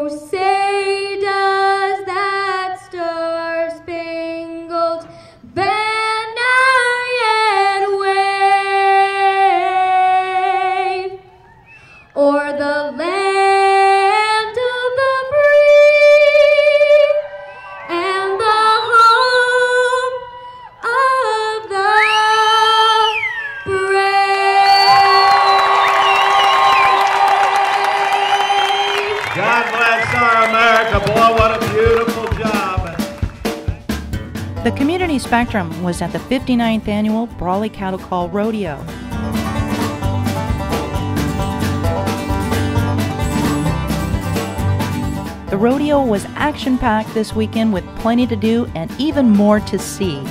Oh, say does that star-spangled banner yet wave o'er the land of the free and the home of the brave. God bless our America. Boy, what a beautiful job. The Community Spectrum was at the 59th Annual Brawley Cattle Call Rodeo. The rodeo was action-packed this weekend with plenty to do and even more to see.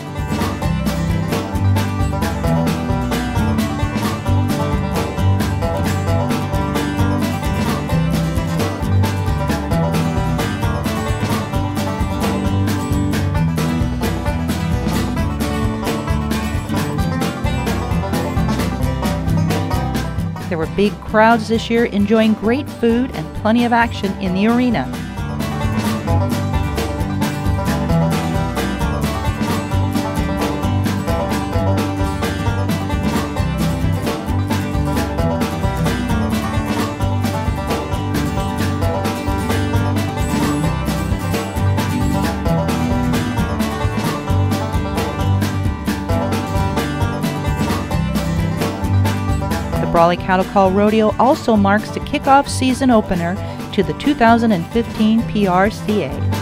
There were big crowds this year enjoying great food and plenty of action in the arena. The Brawley Cattle Call Rodeo also marks the kickoff season opener to the 2015 PRCA.